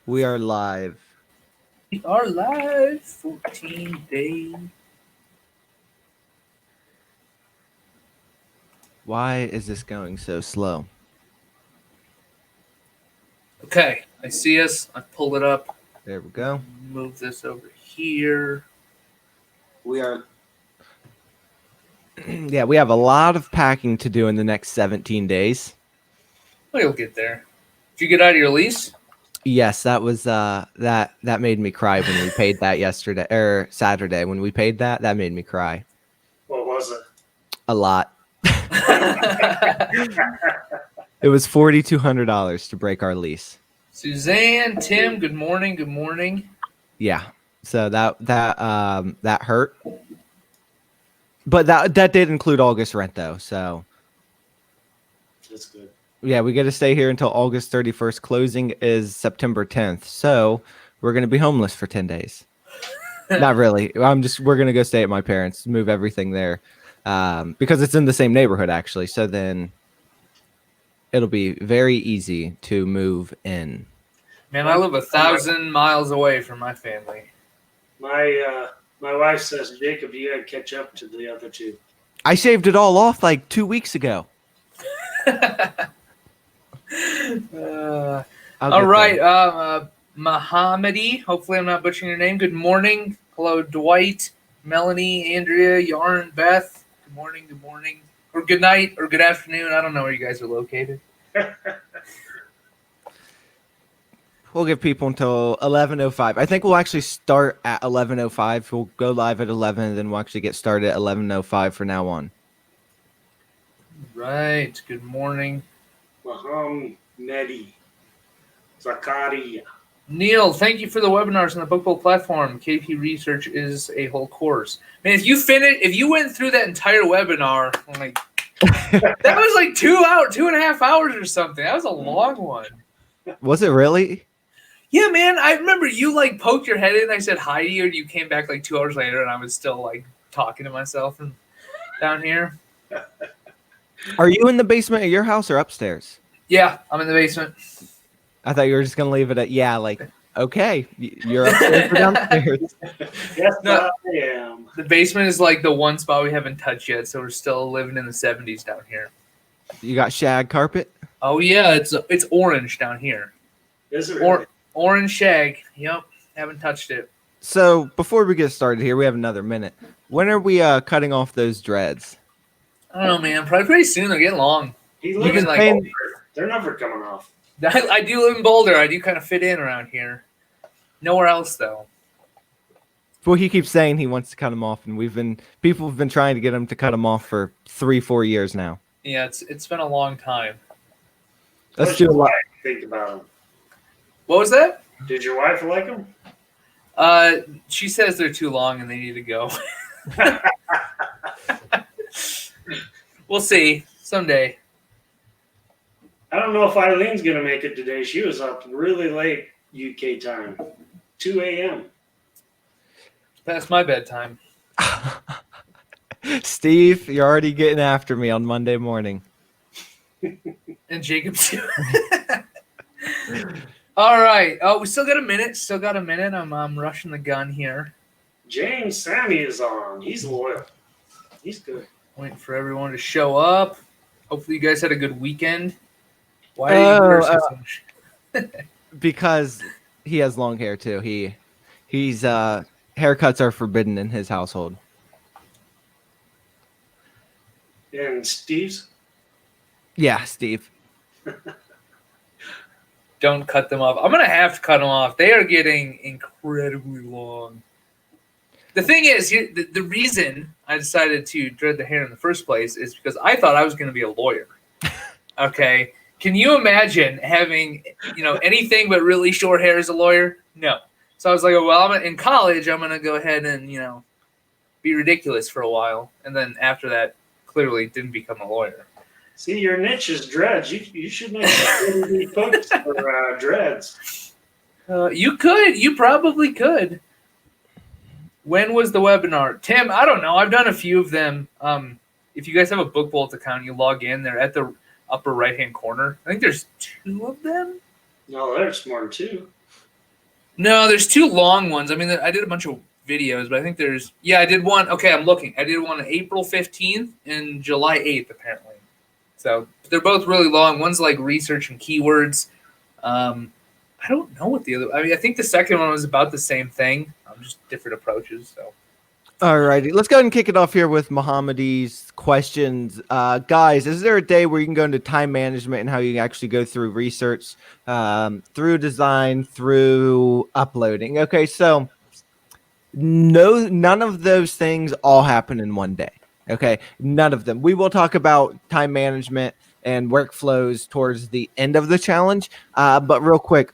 We are live. We are live. 14 days. Why is this going so slow? Okay, I see us. I pull it up. There we go. Move this over here. We are. Yeah, we have a lot of packing to do in the next 17 days. We'll get there. Did you get out of your lease? Yes, that was that made me cry when we paid that yesterday or Saturday. When we paid that made me cry. What was it? A lot. It was $4,200 to break our lease. Suzanne, Tim, good morning. Good morning. Yeah. So that hurt. But that did include August rent though. So That's good. yeah, we get to stay here until August 31st. Closing is September 10th. So we're going to be homeless for 10 days. Not really. We're going to go stay at my parents', move everything there because it's in the same neighborhood, actually. So then it'll be very easy to move in. Man, I live 1,000 miles away from my family. My wife says, Jacob, you got to catch up to the other two. I shaved it all off like 2 weeks ago. All right. Mohammedi, hopefully I'm not butchering your name. Good morning. Hello, Dwight, Melanie, Andrea, Yarn, Beth. Good morning. Good morning. Or good night or good afternoon. I don't know where you guys are located. We'll give people until 11:05. I think we'll actually start at 11:05. We'll go live at 11, and then we'll actually get started at 11:05 from now on. Right. Good morning. Mohammedi. Zakaria. Neil, thank you for the webinars on the BookBolt platform. KDP research is a whole course. Man, if you went through that entire webinar, like that was like 2.5 hours or something. That was a long one. Was it really? Yeah, man. I remember you like poked your head in. I said hi to you, and you came back like 2 hours later, and I was still like talking to myself and down here. Are you in the basement of your house or upstairs? Yeah, I'm in the basement. I thought you were just gonna leave it at okay, you're upstairs or downstairs. Yes, No. I am. The basement is like the one spot we haven't touched yet, so we're still living in the 70s down here. You got shag carpet? Oh yeah, it's orange down here. Is it really? Orange shag. Yep, haven't touched it. So before we get started here, we have another minute. When are we cutting off those dreads? I don't know, man. Probably pretty soon. They're getting long. He lives in like Boulder. They're never coming off. I do live in Boulder. I do kind of fit in around here. Nowhere else though. Well, he keeps saying he wants to cut them off, and people have been trying to get him to cut them off for 3-4 years now. Yeah, it's been a long time. Let's do a lot. Think about them. What was that? Did your wife like them? She says they're too long and they need to go. We'll see someday. I don't know if Eileen's going to make it today. She was up really late UK time, 2 a.m. It's past my bedtime. Steve, you're already getting after me on Monday morning. And Jacob too. All right. Oh, we still got a minute. I'm rushing the gun here. James Sammy is on. He's loyal. He's good. Waiting for everyone to show up. Hopefully you guys had a good weekend. Why are you cursing so much? Because he has long hair too. He's haircuts are forbidden in his household. And Steve's? Yeah, Steve. Don't cut them off. I'm going to have to cut them off. They are getting incredibly long. The thing is, the reason I decided to dread the hair in the first place is because I thought I was going to be a lawyer. Okay. Can you imagine having, anything but really short hair as a lawyer? No. So I was like, well, in college, I'm going to go ahead and, be ridiculous for a while. And then after that, clearly didn't become a lawyer. See, your niche is dreads. You should make books for dreads. You could. You probably could. When was the webinar? Tim, I don't know. I've done a few of them. If you guys have a BookBolt account, you log in. They're at the upper right-hand corner. I think there's 2 of them. No, there's more than 2. No, there's 2 long ones. I mean, I did a bunch of videos, but I think I did one. Okay, I'm looking. I did one on April 15th and July 8th, apparently. So they're both really long. One's like research and keywords. I don't know what the other. I mean, I think the second one was about the same thing, just different approaches. So. All righty, let's go ahead and kick it off here with Mohammedi's questions. Guys, is there a day where you can go into time management and how you actually go through research, through design, through uploading? Okay, so no, none of those things all happen in one day. Okay, none of them. We will talk about time management and workflows towards the end of the challenge. But real quick,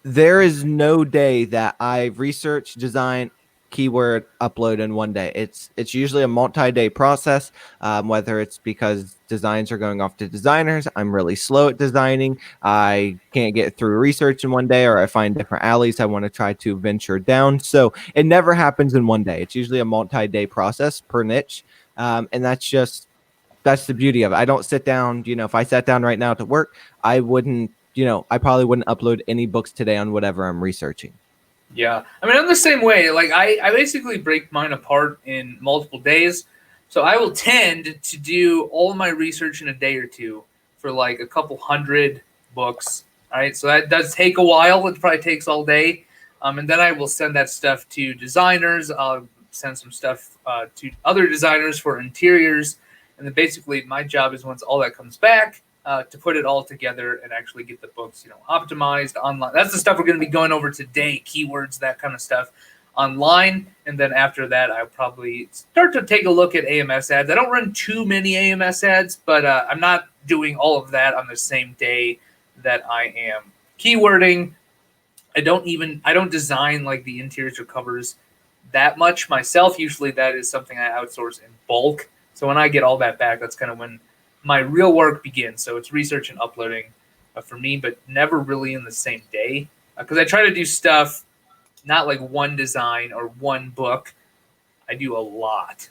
there is no day that I research, design, keyword, upload in one day. It's usually a multi-day process, whether it's because designs are going off to designers, I'm really slow at designing, I can't get through research in one day, or I find different alleys I want to try to venture down. So it never happens in one day. It's usually a multi-day process per niche, and that's the beauty of it. I don't sit down, if I sat down right now to work, I probably wouldn't upload any books today on whatever I'm researching. Yeah. I mean, I'm the same way. Like, I basically break mine apart in multiple days. So I will tend to do all my research in a day or two for like a couple hundred books. All right. So that does take a while. It probably takes all day. And then I will send that stuff to designers. I'll send some stuff to other designers for interiors. And then basically my job is, once all that comes back, to put it all together and actually get the books, optimized online. That's the stuff we're going to be going over today, keywords, that kind of stuff online. And then after that, I'll probably start to take a look at AMS ads. I don't run too many AMS ads, but I'm not doing all of that on the same day that I am keywording. I don't design like the interiors or covers that much myself. Usually that is something I outsource in bulk. So when I get all that back, that's kind of when my real work begins. So it's research and uploading for me, but never really in the same day, because I try to do stuff not like one design or one book. I do a lot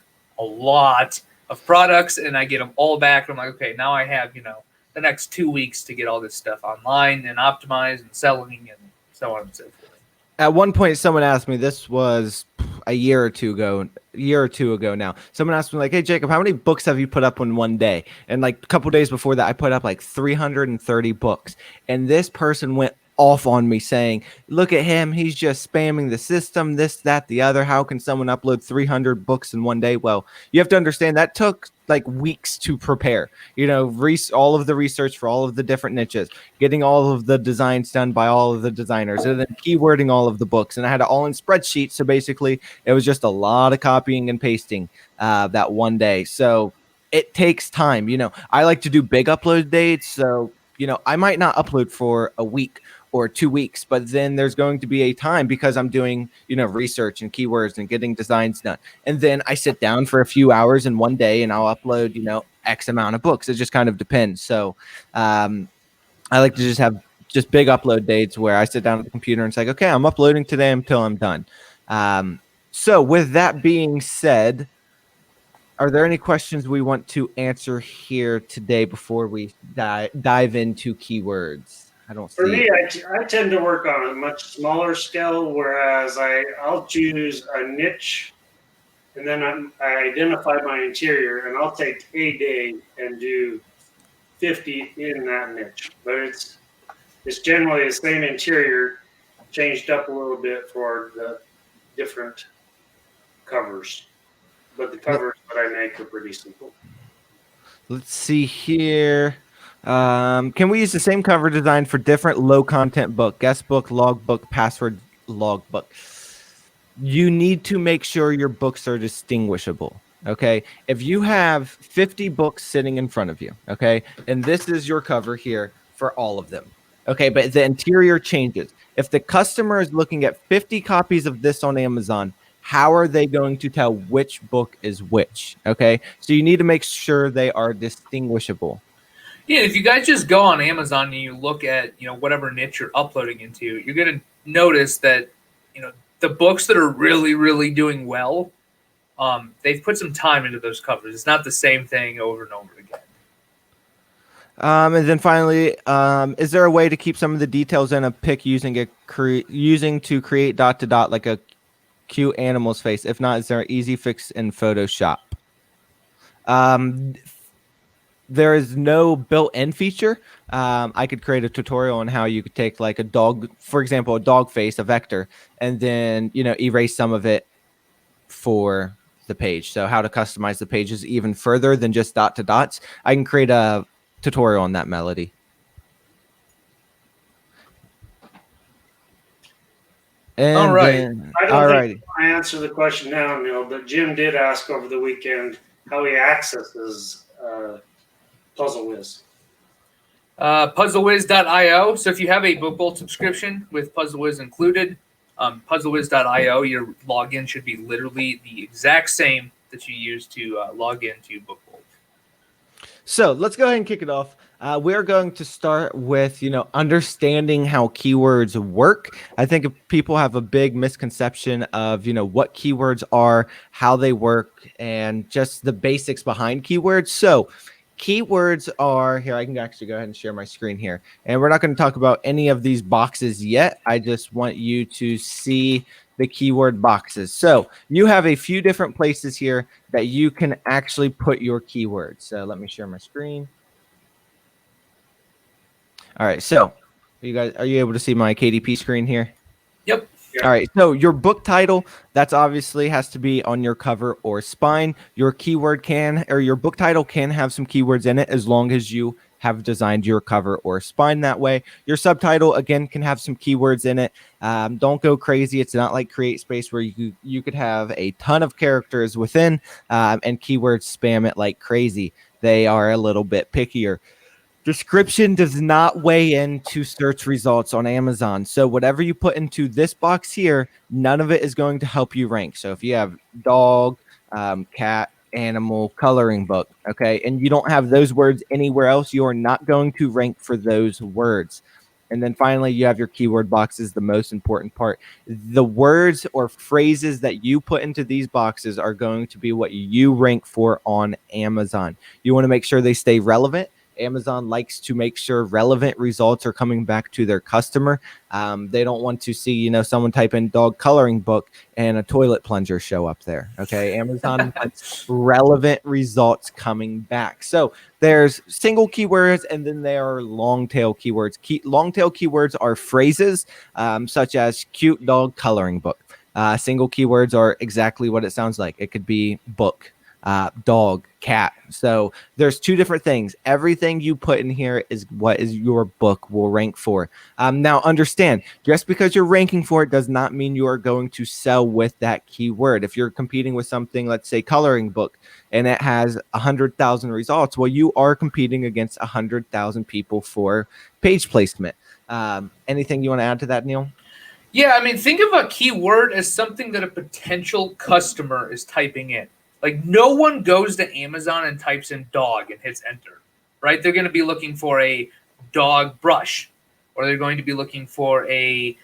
of products, and I get them all back. And I'm like, okay, now I have the next 2 weeks to get all this stuff online and optimized and selling and so on and so forth. At one point, someone asked me, this was a year or two ago now. Someone asked me, like, hey, Jacob, how many books have you put up in one day? And like a couple days before that, I put up like 330 books. And this person went off on me saying, look at him. He's just spamming the system, this, that, the other. How can someone upload 300 books in one day? Well, you have to understand that took like weeks to prepare, all of the research for all of the different niches, getting all of the designs done by all of the designers, and then keywording all of the books. And I had it all in spreadsheets. So basically it was just a lot of copying and pasting that one day. So it takes time. I like to do big upload dates. So, I might not upload for a week or 2 weeks, but then there's going to be a time, because I'm doing, research and keywords and getting designs done. And then I sit down for a few hours in one day and I'll upload, X amount of books. It just kind of depends. So I like to just have big upload dates where I sit down at the computer and it's like, okay, I'm uploading today until I'm done. So with that being said, are there any questions we want to answer here today before we dive into keywords? I don't see. For me, I tend to work on a much smaller scale, whereas I'll choose a niche, and then I identify my interior, and I'll take a day and do 50 in that niche. But it's generally the same interior, changed up a little bit for the different covers. But the covers that I make are pretty simple. Let's see here. Can we use the same cover design for different low content book, guest book, log book, password log book? You need to make sure your books are distinguishable. Okay. If you have 50 books sitting in front of you, okay, and this is your cover here for all of them. Okay. But the interior changes. If the customer is looking at 50 copies of this on Amazon, how are they going to tell which book is which? Okay. So you need to make sure they are distinguishable. Yeah, if you guys just go on Amazon and you look at, whatever niche you're uploading into, you're going to notice that, the books that are really, really doing well, they've put some time into those covers. It's not the same thing over and over again. And then finally, is there a way to keep some of the details in a pic using to create dot to dot like a cute animal's face? If not, is there an easy fix in Photoshop? There is no built-in feature. I could create a tutorial on how you could take like a dog, for example, a dog face, a vector, and then erase some of it for the page. So how to customize the pages even further than just dot to dots. I can create a tutorial on that melody. And all right. then, I don't think I answer the question now, Neil, but Jim did ask over the weekend how he accesses PuzzleWiz. PuzzleWiz.io. So if you have a BookBolt subscription with PuzzleWiz included, PuzzleWiz.io, your login should be literally the exact same that you use to log into BookBolt. So let's go ahead and kick it off. We're going to start with, understanding how keywords work. I think people have a big misconception of, what keywords are, how they work, and just the basics behind keywords. So keywords are here. I can actually go ahead and share my screen here. And we're not going to talk about any of these boxes yet. I just want you to see the keyword boxes. So you have a few different places here that you can actually put your keywords. So let me share my screen. All right. So are you able to see my KDP screen here? Yep. Yeah. All right. So your book title, that's obviously has to be on your cover or spine. Your your book title can have some keywords in it as long as you have designed your cover or spine that way. Your subtitle, again, can have some keywords in it. Don't go crazy. It's not like CreateSpace where you could have a ton of characters within and keywords spam it like crazy. They are a little bit pickier. Description does not weigh into search results on Amazon. So whatever you put into this box here, none of it is going to help you rank. So if you have dog, cat, animal, coloring book, okay, and you don't have those words anywhere else, you are not going to rank for those words. And then finally, you have your keyword boxes, the most important part. The words or phrases that you put into these boxes are going to be what you rank for on Amazon. You want to make sure they stay relevant. Amazon likes to make sure relevant results are coming back to their customer. They don't want to see, someone type in dog coloring book and a toilet plunger show up there. Okay. Amazon wants relevant results coming back. So there's single keywords and then there are long tail keywords. Long tail keywords are phrases such as cute dog coloring book. Single keywords are exactly what it sounds like. It could be book, dog, cat. So there's two different things. Everything you put in here is what is your book will rank for. Now understand, just because you're ranking for it does not mean you are going to sell with that keyword. If you're competing with something, let's say coloring book, and it has 100,000 results, well, you are competing against 100,000 people for page placement. Anything you want to add to that, Neil? Yeah, I mean, think of a keyword as something that a potential customer is typing in. Like, no one goes to Amazon and types in dog and hits enter, right? They're going to be looking for a dog brush, or they're going to be looking for a,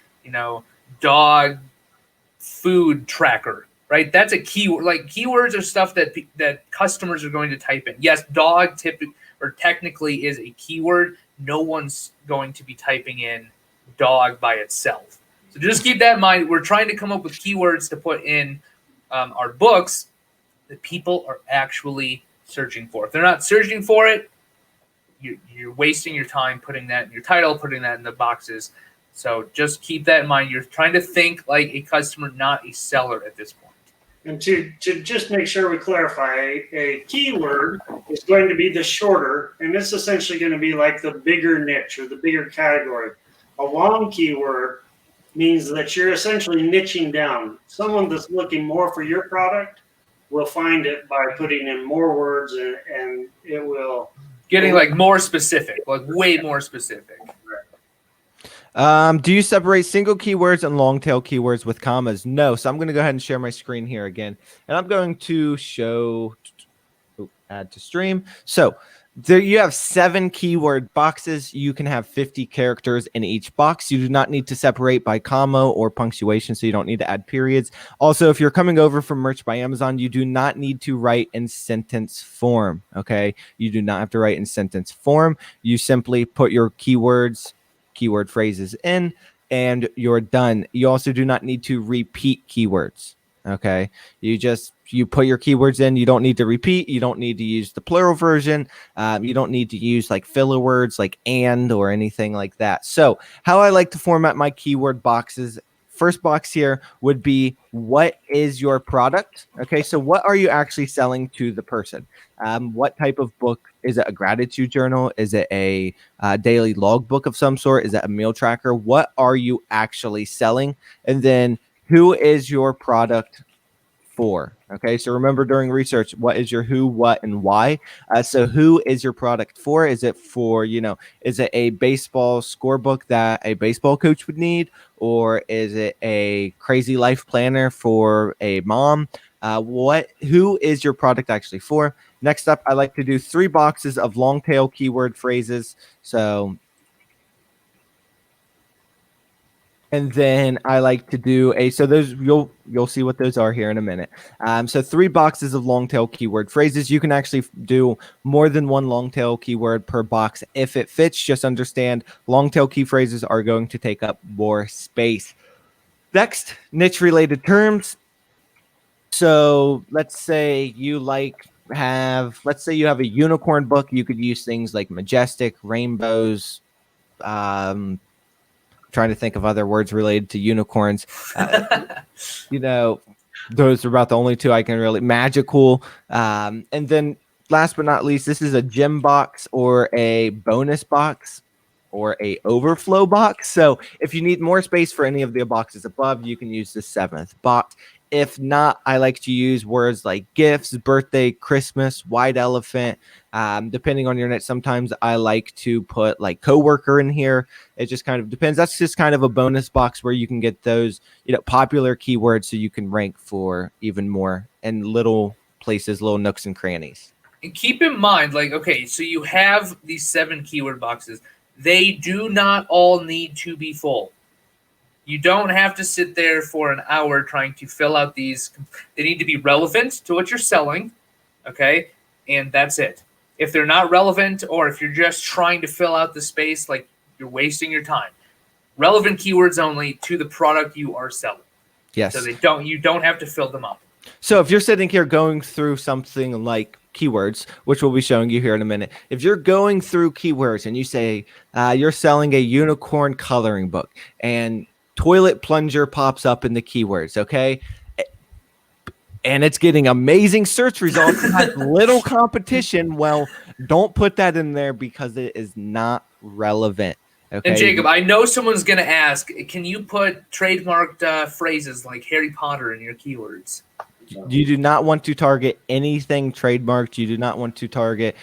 dog food tracker, right? That's a keyword. Like, keywords are stuff that customers are going to type in. Yes, dog technically is a keyword. No one's going to be typing in dog by itself. So just keep that in mind. We're trying to come up with keywords to put in our books that people are actually searching for. If they're not searching for it, you're wasting your time putting that in your title, putting that in the boxes. So just keep that in mind. You're trying to think like a customer, not a seller at this point. And to just make sure we clarify, a keyword is going to be the shorter, and it's essentially going to be like the bigger niche or the bigger category. A long keyword means that you're essentially niching down. Someone that's looking more for your product will find it by putting in more words, and it will getting like more specific, like way more specific. Do you separate single keywords and long tail keywords with commas? No. So I'm going to go ahead and share my screen here again, and I'm going to show add to stream. So There you have 7 keyword boxes. You can have 50 characters in each box. You do not need to separate by comma or punctuation, so you don't need to add periods. Also, if you're coming over from Merch by Amazon, you do not need to write in sentence form, okay? You do not have to write in sentence form. You simply put your keywords, keyword phrases in, and you're done. You also do not need to repeat keywords, okay? You put your keywords in. You don't need to repeat. You don't need to use the plural version. You don't need to use like filler words like and or anything like that. So how I like to format my keyword boxes, first box here would be, what is your product? Okay, so what are you actually selling to the person? What type of book? Is it a gratitude journal? Is it a daily logbook of some sort? Is it a meal tracker? What are you actually selling? And then who is your product for? Okay, so remember during research, what is your who, what, and why? So who is your product for? Is it for, is it a baseball scorebook that a baseball coach would need? Or is it a crazy life planner for a mom? Who is your product actually for? Next up, I like to do 3 boxes of long tail keyword phrases. And then I like to do so those you'll see what those are here in a minute. So 3 boxes of long tail keyword phrases. You can actually do more than 1 long tail keyword per box if it fits. Just understand long tail key phrases are going to take up more space. Next, niche related terms. So let's say you have a unicorn book. You could use things like majestic, rainbows, trying to think of other words related to unicorns. Those are about the only 2 I can really. Magical. And then last but not least, this is a gem box or a bonus box or a overflow box. So if you need more space for any of the boxes above, you can use the 7th box. If not, I like to use words like gifts, birthday, Christmas, white elephant. Depending on your niche, sometimes I like to put like coworker in here. It just kind of depends. That's just kind of a bonus box where you can get those, popular keywords so you can rank for even more in little places, little nooks and crannies. And keep in mind, okay, so you have these 7 keyword boxes. They do not all need to be full. You don't have to sit there for an hour trying to fill out these. They need to be relevant to what you're selling, okay? And that's it. If they're not relevant, or if you're just trying to fill out the space, you're wasting your time. Relevant keywords only to the product you are selling. Yes. So you don't have to fill them up. So if you're sitting here going through something like keywords, which we'll be showing you here in a minute, if you're going through keywords and you say you're selling a unicorn coloring book and toilet plunger pops up in the keywords, okay? And it's getting amazing search results, has little competition. Well, don't put that in there because it is not relevant. Okay. And Jacob, I know someone's going to ask, can you put trademarked phrases like Harry Potter in your keywords? You do not want to target anything trademarked. You do not want to target,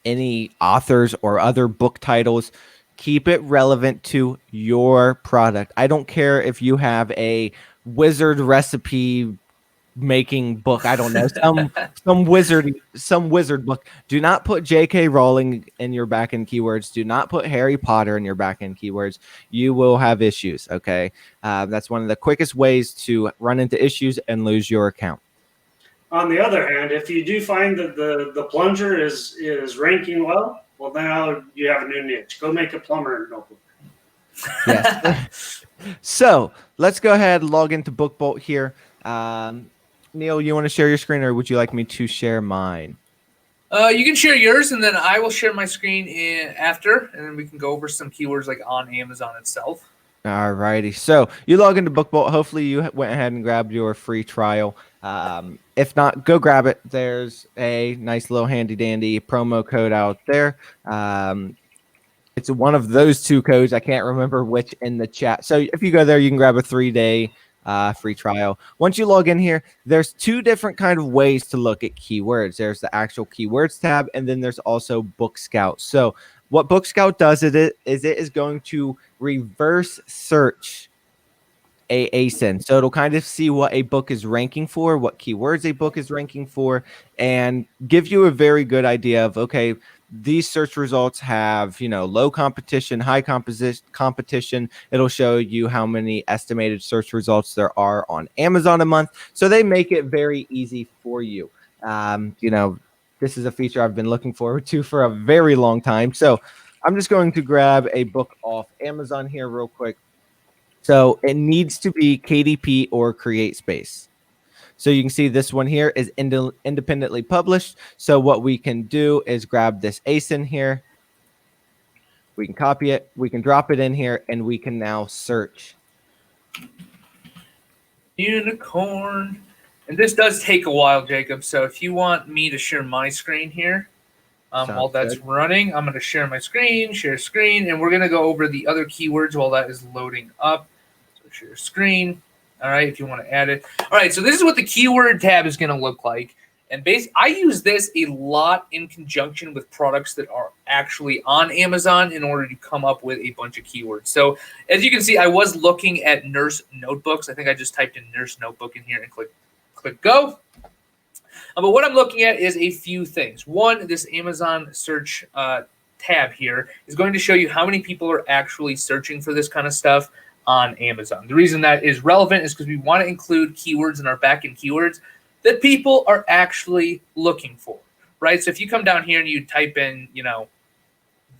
any authors or other book titles. Keep it relevant to your product. I don't care if you have a wizard recipe making book. I don't know, some wizard book. Do not put J.K. Rowling in your backend keywords. Do not put Harry Potter in your backend keywords. You will have issues. Okay, that's one of the quickest ways to run into issues and lose your account. On the other hand, if you do find that the plunger is ranking well, now you have a new niche. Go make a plumber notebook. Yes. So let's go ahead and log into BookBolt here. Neil, you want to share your screen, or would you like me to share mine? You can share yours, and then I will share my screen after, and then we can go over some keywords on Amazon itself. All righty. So you log into BookBolt. Hopefully you went ahead and grabbed your free trial. If not, go grab it. There's a nice little handy dandy promo code out there. It's one of those 2 codes. I can't remember which in the chat. So if you go there, you can grab a 3-day free trial. Once you log in here, there's 2 different kind of ways to look at keywords. There's the actual keywords tab, and then there's also Book Scout. So what Book Scout does it is going to reverse search a ASIN. So it'll kind of see what a book is ranking for, what keywords a book is ranking for, and give you a very good idea of, okay, these search results have, low competition, high competition. It'll show you how many estimated search results there are on Amazon a month. So they make it very easy for you. This is a feature I've been looking forward to for a very long time. So I'm just going to grab a book off Amazon here real quick. So it needs to be KDP or Create Space. So you can see this one here is independently published. So what we can do is grab this ASIN here. We can copy it. We can drop it in here, and we can now search. Unicorn. And this does take a while, Jacob. So if you want me to share my screen here, while that's running, I'm going to share my screen, share screen, and we're going to go over the other keywords while that is loading up. So share screen. All right, if you want to add it. All right, so this is what the keyword tab is going to look like. And I use this a lot in conjunction with products that are actually on Amazon in order to come up with a bunch of keywords. So as you can see, I was looking at nurse notebooks. I think I just typed in nurse notebook in here and click go. But what I'm looking at is a few things. One, this Amazon search tab here is going to show you how many people are actually searching for this kind of stuff on Amazon. The reason that is relevant is because we want to include keywords in our backend keywords that people are actually looking for, right? So if you come down here and you type in,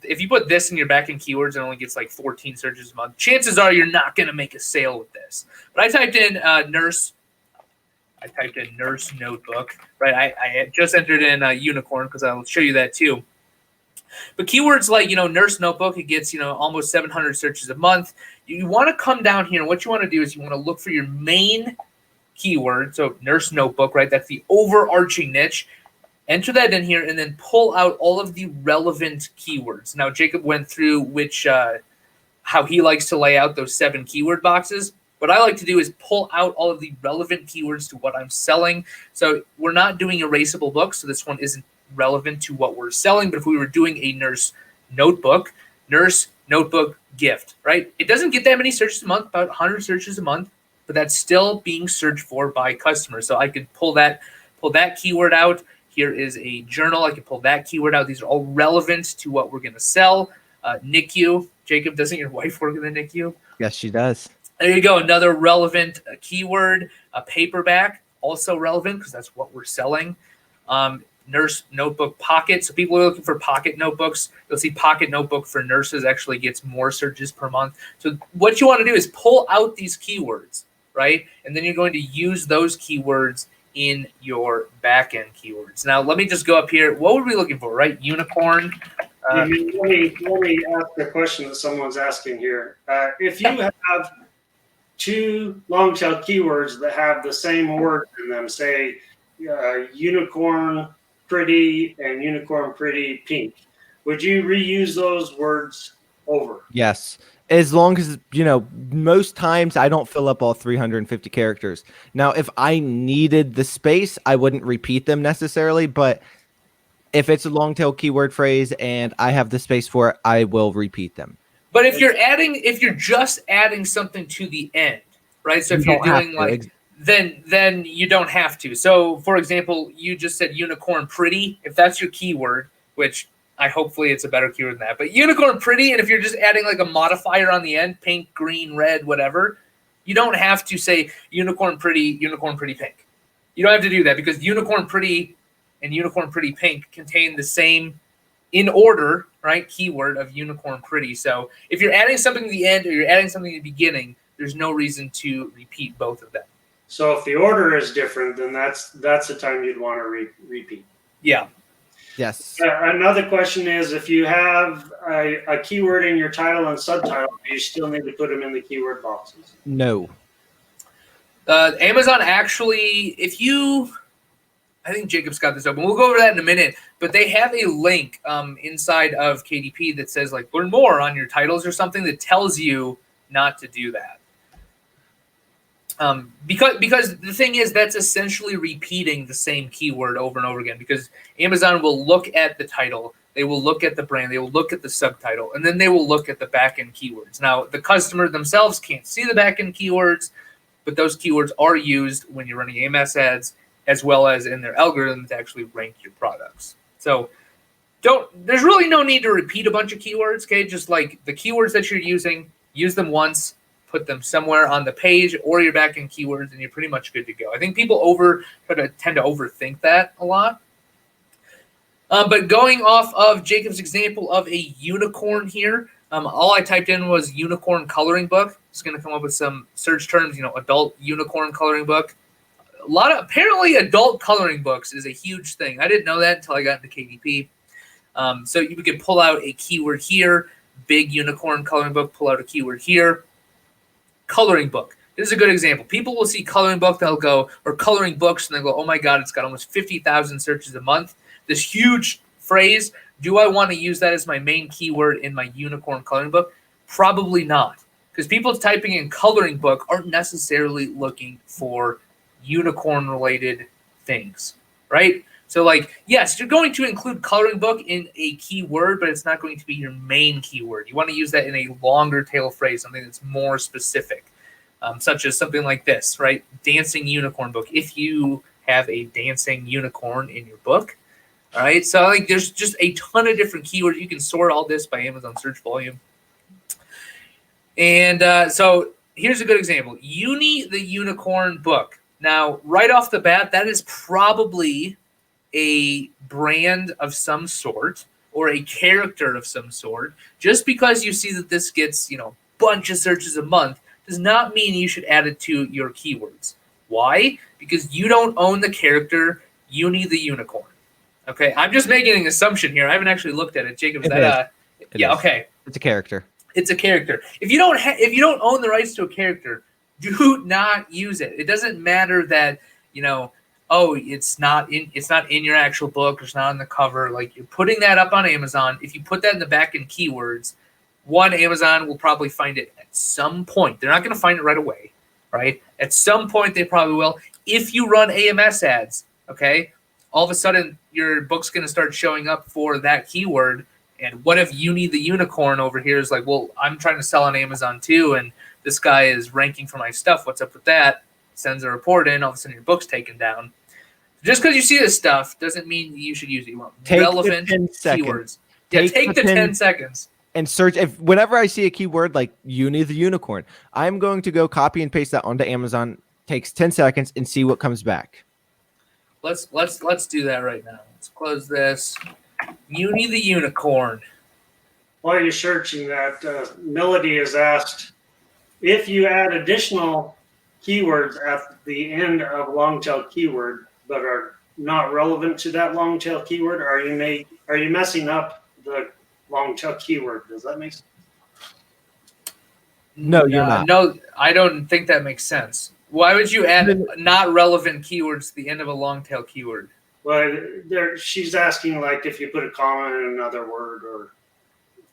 if you put this in your backend keywords and it only gets like 14 searches a month, chances are you're not going to make a sale with this. But I typed in nurse notebook, right? I just entered in unicorn because I'll show you that too. But keywords like, nurse notebook, it gets, almost 700 searches a month. You want to come down here, and what you want to do is you want to look for your main keyword. So nurse notebook, right? That's the overarching niche. Enter that in here and then pull out all of the relevant keywords. Now, Jacob went through how he likes to lay out those 7 keyword boxes. What I like to do is pull out all of the relevant keywords to what I'm selling. So we're not doing erasable books, so this one isn't relevant to what we're selling. But if we were doing a nurse notebook gift, right? It doesn't get that many searches a month, about 100 searches a month, but that's still being searched for by customers. So I could pull that keyword out. Here is a journal. I could pull that keyword out. These are all relevant to what we're going to sell. NICU. Jacob, doesn't your wife work in the NICU? Yes, she does. There you go. Another relevant keyword. A paperback, also relevant because that's what we're selling. Nurse notebook pocket. So people are looking for pocket notebooks. You'll see pocket notebook for nurses actually gets more searches per month. So what you want to do is pull out these keywords, right? And then you're going to use those keywords in your backend keywords. Now, let me just go up here. What were we looking for, right? Unicorn. Let me ask the question that someone's asking here. If you have 2 long tail keywords that have the same words in them, say unicorn pretty and unicorn pretty pink, would you reuse those words over? Yes. As long as, most times I don't fill up all 350 characters. Now, if I needed the space, I wouldn't repeat them necessarily. But if it's a long tail keyword phrase and I have the space for it, I will repeat them. But if you're just adding something to the end, right? So if you're doing then you don't have to. So for example, you just said unicorn pretty. If that's your keyword, which hopefully it's a better keyword than that, but unicorn pretty, and if you're just adding like a modifier on the end, pink, green, red, whatever, you don't have to say unicorn pretty pink. You don't have to do that because unicorn pretty and unicorn pretty pink contain the same in order, right, keyword of unicorn pretty. So if you're adding something to the end or you're adding something at the beginning, there's no reason to repeat both of them. So if the order is different, then that's the time you'd want to repeat. Yeah. Yes. Another question is, if you have a keyword in your title and subtitle, do you still need to put them in the keyword boxes? No. Amazon actually, I think Jacob's got this open. We'll go over that in a minute, but they have a link inside of KDP that says like learn more on your titles or something that tells you not to do that. Because the thing is, that's essentially repeating the same keyword over and over again, because Amazon will look at the title, they will look at the brand, they will look at the subtitle, and then they will look at the back-end keywords. Now, the customer themselves can't see the back-end keywords, but those keywords are used when you're running AMS ads, as well as in their algorithm to actually rank your products. So there's really no need to repeat a bunch of keywords. Okay, just like the keywords that you're using, use them once, put them somewhere on the page or your back-end keywords, and you're pretty much good to go. I think people tend to overthink that a lot. But going off of Jacob's example of a unicorn here, all I typed in was unicorn coloring book. It's going to come up with some search terms, adult unicorn coloring book. Apparently adult coloring books is a huge thing. I didn't know that until I got into KDP. So you could pull out a keyword here, big unicorn coloring book, pull out a keyword here, coloring book. This is a good example. People will see coloring book, they'll go, or coloring books, and they'll go, oh my God, it's got almost 50,000 searches a month. This huge phrase, do I want to use that as my main keyword in my unicorn coloring book? Probably not, because people typing in coloring book aren't necessarily looking for unicorn-related things, right? So, yes, you're going to include coloring book in a keyword, but it's not going to be your main keyword. You want to use that in a longer tail phrase, something that's more specific, such as something like this, right? Dancing unicorn book. If you have a dancing unicorn in your book, all right? So, there's just a ton of different keywords. You can sort all this by Amazon search volume. And so here's a good example. Uni the unicorn book. Now, right off the bat, that is probably a brand of some sort or a character of some sort. Just because you see that this gets, bunch of searches a month does not mean you should add it to your keywords. Why? Because you don't own the character Uni the unicorn. Okay, I'm just making an assumption here. I haven't actually looked at it. Jacob, is that okay. It's a character. It's a character. If you don't own the rights to a character, do not use it. It doesn't matter that, it's not in your actual book, it's not on the cover. You're putting that up on Amazon. If you put that in the back end keywords, Amazon will probably find it at some point. They're not going to find it right away, right? At some point they probably will. If you run AMS ads, okay, all of a sudden your book's going to start showing up for that keyword. And what if Uni the unicorn over here is well, I'm trying to sell on Amazon too, and this guy is ranking for my stuff. What's up with that? Sends a report in. All of a sudden your book's taken down. Just because you see this stuff doesn't mean you should use it. You want relevant keywords. Take the 10 seconds. And search. Whenever I see a keyword like Uni the unicorn, I'm going to go copy and paste that onto Amazon. Takes 10 seconds and see what comes back. Let's do that right now. Let's close this. Uni the unicorn. While you're searching that, Melody has asked, if you add additional keywords at the end of long tail keyword but are not relevant to that long tail keyword, are you messing up the long tail keyword? Does that make sense? No, you're not. No, I don't think that makes sense. Why would you add not relevant keywords to the end of a long tail keyword? Well, she's asking if you put a comma in another word or.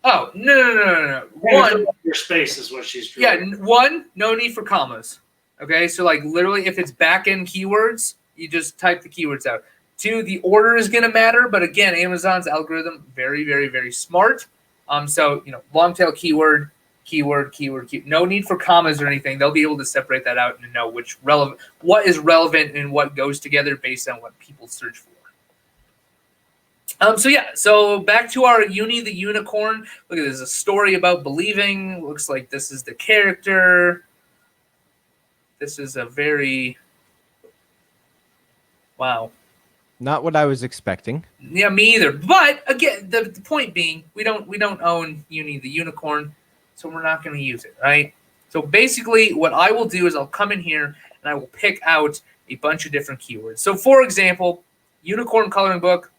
Oh, no. One, your space is what she's doing. Yeah, one, no need for commas. Okay, so literally if it's back-end keywords, you just type the keywords out. Two, the order is going to matter, but again, Amazon's algorithm, very, very, very smart. So, long tail keyword, no need for commas or anything. They'll be able to separate that out and know what is relevant and what goes together based on what people search for. So back to our Uni the unicorn. Look at this, a story about believing. Looks like this is the character. This is a very wow. Not what I was expecting. Yeah, me either. But again, the point being, we don't own Uni the unicorn, so we're not going to use it, right? So basically, what I will do is I'll come in here and I will pick out a bunch of different keywords. So for example, unicorn coloring book.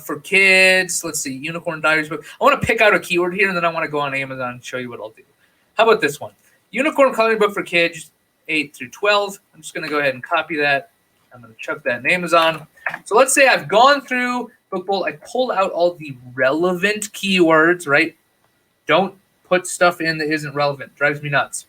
For kids, let's see, Unicorn Diaries book. I want to pick out a keyword here, and then I want to go on Amazon and show you what I'll do. How about this one? Unicorn coloring book for kids, 8 through 12. I'm just going to go ahead and copy that. I'm going to chuck that in Amazon. So let's say I've gone through BookBolt. I pulled out all the relevant keywords, right? Don't put stuff in that isn't relevant. Drives me nuts.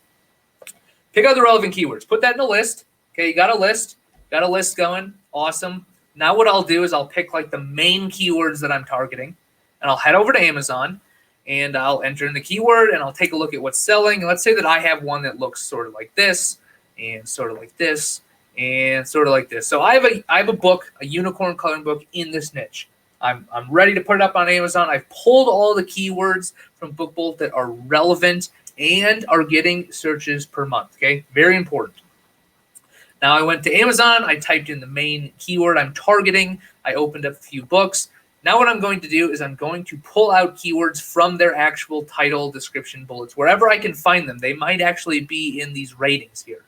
Pick out the relevant keywords. Put that in a list. Okay, you got a list. Got a list going. Awesome. Now what I'll do is I'll pick the main keywords that I'm targeting, and I'll head over to Amazon, and I'll enter in the keyword, and I'll take a look at what's selling. And let's say that I have one that looks sort of like this, and sort of like this, and sort of like this. So I have a book, a unicorn coloring book in this niche. I'm ready to put it up on Amazon. I've pulled all the keywords from BookBolt that are relevant and are getting searches per month. Okay, very important. Now I went to Amazon. I typed in the main keyword I'm targeting. I opened up a few books. Now what I'm going to do is I'm going to pull out keywords from their actual title, description, bullets, wherever I can find them. They might actually be in these ratings here.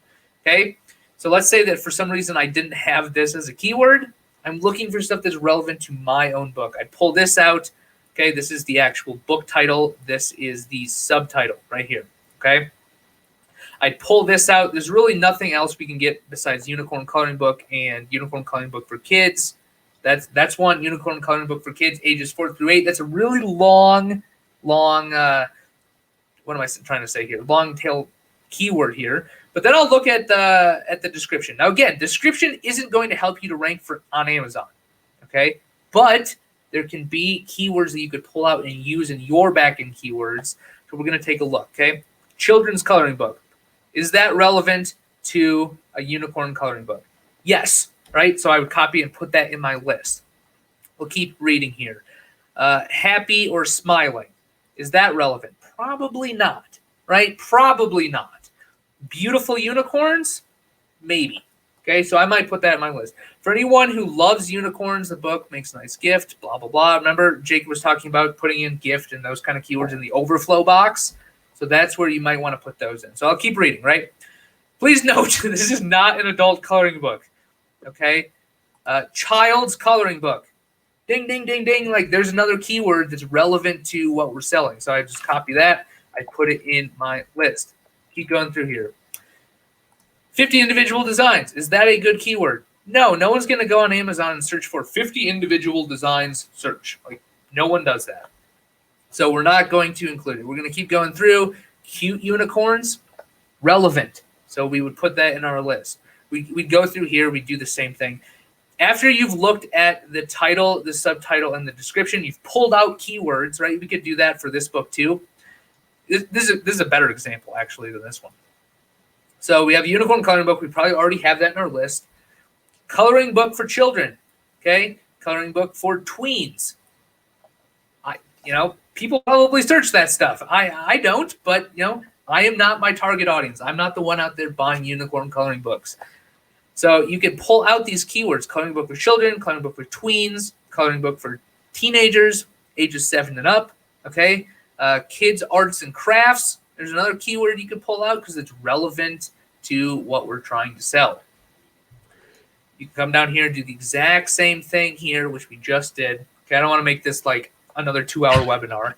Okay, so let's say that for some reason I didn't have this as a keyword. I'm looking for stuff that's relevant to my own book. I pull this out. Okay, this is the actual book title. This is the subtitle right here. Okay, I pull this out. There's really nothing else we can get besides Unicorn Coloring Book and Unicorn Coloring Book for Kids. That's one Unicorn Coloring Book for Kids, ages 4 through 8. That's a really long, what am I trying to say here? Long tail keyword here. But then I'll look at the description. Now again, description isn't going to help you to rank on Amazon, okay? But there can be keywords that you could pull out and use in your backend keywords. So we're going to take a look, okay? Children's coloring book. Is that relevant to a unicorn coloring book? Yes, right? So I would copy and put that in my list. We'll keep reading here. Happy or smiling. Is that relevant? Probably not, right? Probably not. Beautiful unicorns? Maybe. Okay, so I might put that in my list. For anyone who loves unicorns, the book makes a nice gift, blah, blah, blah. Remember, Jake was talking about putting in gift and those kind of keywords in the overflow box. So that's where you might want to put those in. So I'll keep reading, right? Please note, this is not an adult coloring book. Okay? Child's coloring book. Ding, ding, ding, ding. Like there's another keyword that's relevant to what we're selling. So I just copy that. I put it in my list. Keep going through here. 50 individual designs. Is that a good keyword? No, no one's going to go on Amazon and search for 50 individual designs search. Like no one does that. So we're not going to include it. We're going to keep going through. Cute unicorns, relevant. So we would put that in our list. We'd go through here. We'd do the same thing. After you've looked at the title, the subtitle, and the description, you've pulled out keywords, right? We could do that for this book too. This is a better example, actually, than this one. So we have a unicorn coloring book. We probably already have that in our list. Coloring book for children, okay? Coloring book for tweens. People probably search that stuff. I don't, but, I am not my target audience. I'm not the one out there buying unicorn coloring books. So you can pull out these keywords: coloring book for children, coloring book for tweens, coloring book for teenagers, ages 7 and up, okay? Kids, arts, and crafts. There's another keyword you can pull out because it's relevant to what we're trying to sell. You can come down here and do the exact same thing here, which we just did. Okay, I don't want to make this like another 2-hour webinar.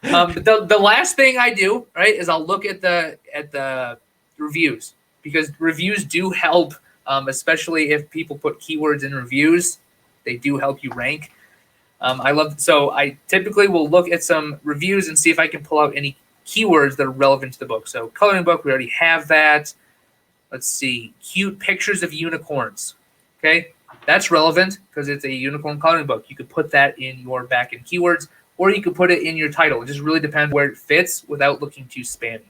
But the last thing I do, right, is I'll look at the reviews, because reviews do help, especially if people put keywords in reviews. They do help you rank. So I typically will look at some reviews and see if I can pull out any keywords that are relevant to the book. So coloring book, we already have that. Let's see, cute pictures of unicorns. Okay, that's relevant because it's a unicorn coloring book. You could put that in your backend keywords, or you could put it in your title. It just really depends where it fits without looking too spammy.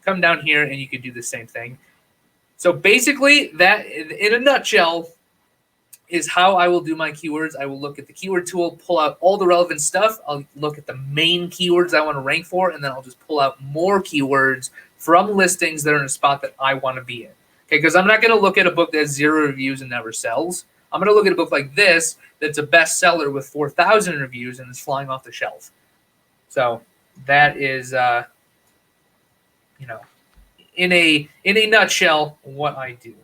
Come down here and you could do the same thing. So basically, that in a nutshell is how I will do my keywords. I will look at the keyword tool, pull out all the relevant stuff. I'll look at the main keywords I want to rank for, and then I'll just pull out more keywords from listings that are in a spot that I want to be in. Okay, because I'm not going to look at a book that has 0 reviews and never sells. I'm going to look at a book like this that's a bestseller with 4,000 reviews and is flying off the shelf. So that is, in a nutshell, what I do.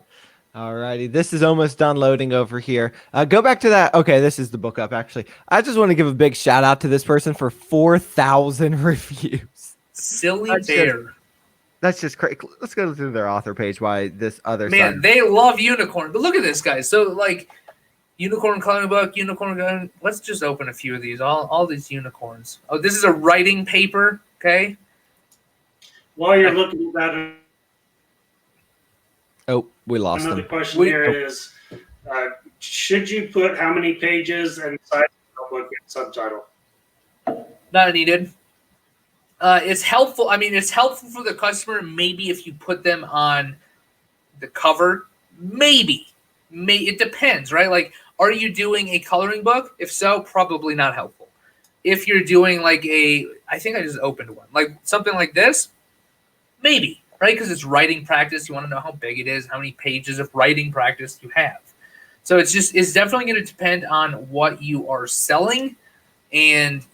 Alrighty, this is almost done loading over here. Go back to that. Okay, this is the book up, actually. I just want to give a big shout out to this person for 4,000 reviews. Silly bear. That's just crazy. Let's go through their author page. Why this other man? They love unicorn. But look at this, guys. So like, unicorn coloring book, unicorn gun. Let's just open a few of these. All these unicorns. Oh, this is a writing paper. Okay. While you're looking at that. Oh, we lost Another them. question here is, should you put how many pages inside the book in subtitle? Not needed. It's helpful. I mean, it's helpful for the customer. Maybe if you put them on the cover, maybe. It depends, right? Like Are you doing a coloring book? If so, probably not helpful. If you're doing like I think I just opened one, like something like this, maybe, right? Because it's writing practice. You want to know how big it is, how many pages of writing practice you have. So it's definitely going to depend on what you are selling and,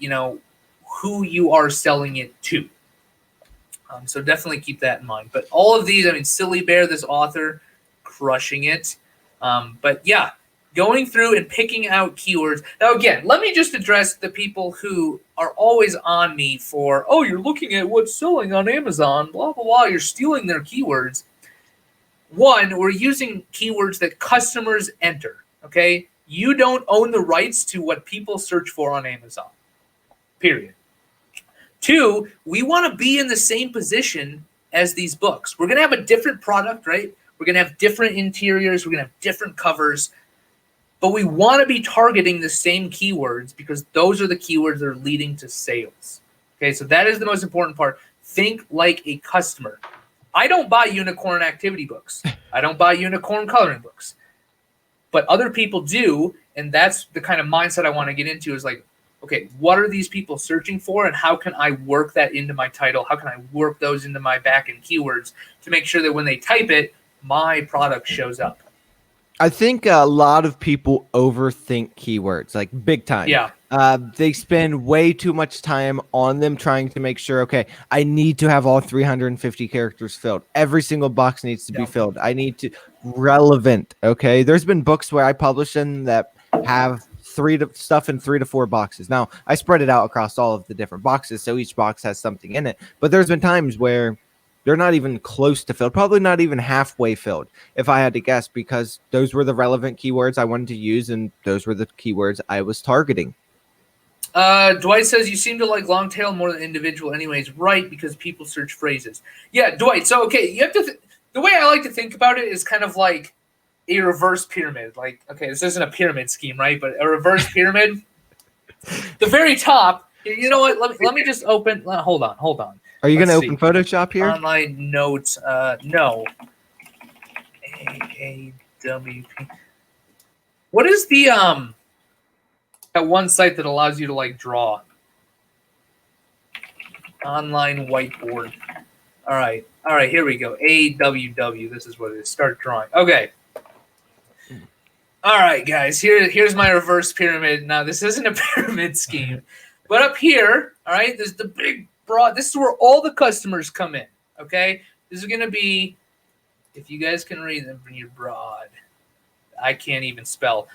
who you are selling it to. So definitely keep that in mind. But all of these, I mean, Silly Bear, this author, crushing it. But yeah, going through and picking out keywords. Now, again, let me just address the people who are always on me for, oh, you're looking at what's selling on Amazon, blah, blah, blah. You're stealing their keywords. One, we're using keywords that customers enter, okay? You don't own the rights to what people search for on Amazon, period. Two, we want to be in the same position as these books. We're going to have a different product, right? We're going to have different interiors. We're going to have different covers. But we want to be targeting the same keywords because those are the keywords that are leading to sales. Okay, so that is the most important part. Think like a customer. I don't buy unicorn activity books. I don't buy unicorn coloring books. But other people do, and that's the kind of mindset I want to get into is like, okay, what are these people searching for, and how can I work that into my title? How can I work those into my back-end keywords to make sure that when they type it, my product shows up? I think a lot of people overthink keywords, like big time. Yeah. They spend way too much time on them trying to make sure, okay, I need to have all 350 characters filled. Every single box needs to be filled. I need to relevant. Okay. There's been books where I publish them that have stuff in 3 to 4 boxes. Now I spread it out across all of the different boxes, so each box has something in it. But there's been times where they're not even close to filled, probably not even halfway filled, if I had to guess, because those were the relevant keywords I wanted to use, and those were the keywords I was targeting. Dwight says you seem to like long tail more than individual anyways. Right, because people search phrases. Yeah, Dwight. So, okay, you have to the way I like to think about it is kind of like a reverse pyramid. Like, okay, this isn't a pyramid scheme, right? But a reverse pyramid. The very top, you know what? Let me just open. Hold on. Are you going to open Photoshop here? Online notes. No. AAWP. What is the that one site that allows you to like draw? Online whiteboard. All right, here we go. AWW. This is what it is. Start drawing. Okay. All right, guys. Here's my reverse pyramid. Now, this isn't a pyramid scheme, but up here, all right, there's the big broad. This is where all the customers come in. Okay, this is gonna be, if you guys can read them, your broad. I can't even spell.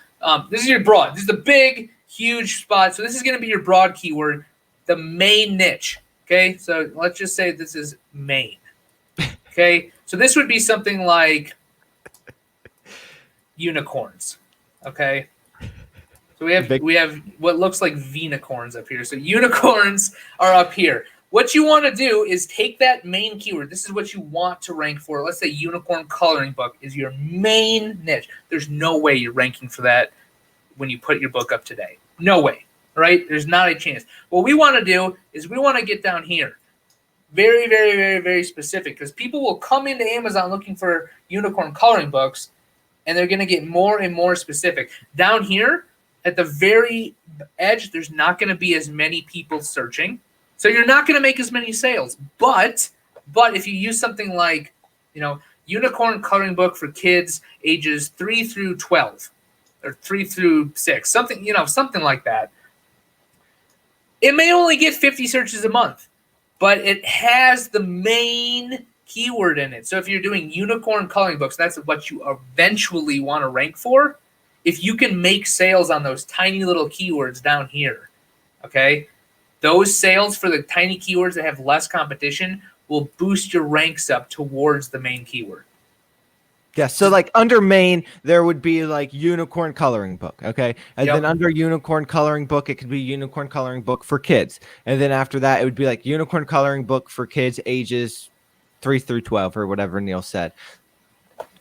This is your broad. This is the big, huge spot. So this is gonna be your broad keyword, the main niche. Okay, so let's just say this is main. Okay, so this would be something like unicorns. Okay, so we have what looks like venicorns up here. So unicorns are up here. What you want to do is take that main keyword. This is what you want to rank for. Let's say unicorn coloring book is your main niche. There's no way you're ranking for that when you put your book up today. No way, right? There's not a chance. What we want to do is we want to get down here. Very, very, very, very specific, because people will come into Amazon looking for unicorn coloring books, and they're going to get more and more specific. Down here at the very edge, there's not going to be as many people searching. So you're not going to make as many sales. But if you use something like, unicorn coloring book for kids ages 3 through 12 or 3 through 6, something like that, it may only get 50 searches a month, but it has the main keyword in it. So if you're doing unicorn coloring books, that's what you eventually want to rank for. If you can make sales on those tiny little keywords down here, okay, those sales for the tiny keywords that have less competition will boost your ranks up towards the main keyword. Yeah, so like under main, there would be like unicorn coloring book, okay? And then under unicorn coloring book, it could be unicorn coloring book for kids. And then after that, it would be like unicorn coloring book for kids ages 3 through 12 or whatever Neil said.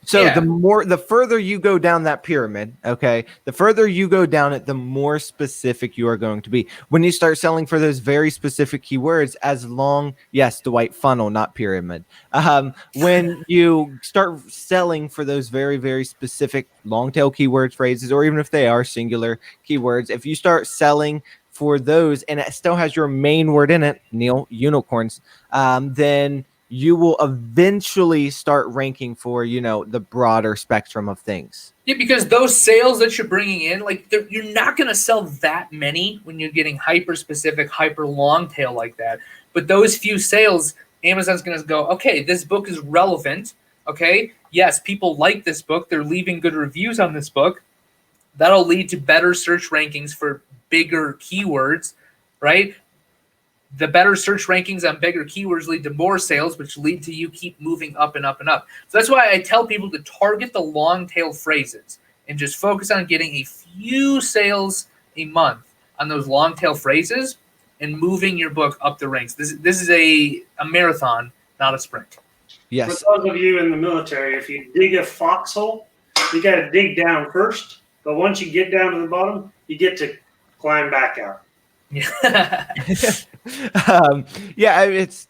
So Yeah. the further you go down that pyramid, okay, the further you go down it, the more specific you are going to be. When you start selling for those very specific keywords, yes, Dwight, funnel, not pyramid. When you start selling for those very, very specific long tail keyword phrases, or even if they are singular keywords, if you start selling for those and it still has your main word in it, Neil, unicorns, then you will eventually start ranking for, the broader spectrum of things. Yeah, because those sales that you're bringing in, like you're not going to sell that many when you're getting hyper specific, hyper long tail like that. But those few sales, Amazon's going to go, okay, this book is relevant. Okay, yes, people like this book. They're leaving good reviews on this book. That'll lead to better search rankings for bigger keywords, right? The better search rankings on bigger keywords lead to more sales, which lead to you keep moving up and up and up. So that's why I tell people to target the long tail phrases and just focus on getting a few sales a month on those long tail phrases and moving your book up the ranks. This is a marathon, not a sprint. Yes. For those of you in the military, if you dig a foxhole, you got to dig down first. But once you get down to the bottom, you get to climb back out. Yeah. It's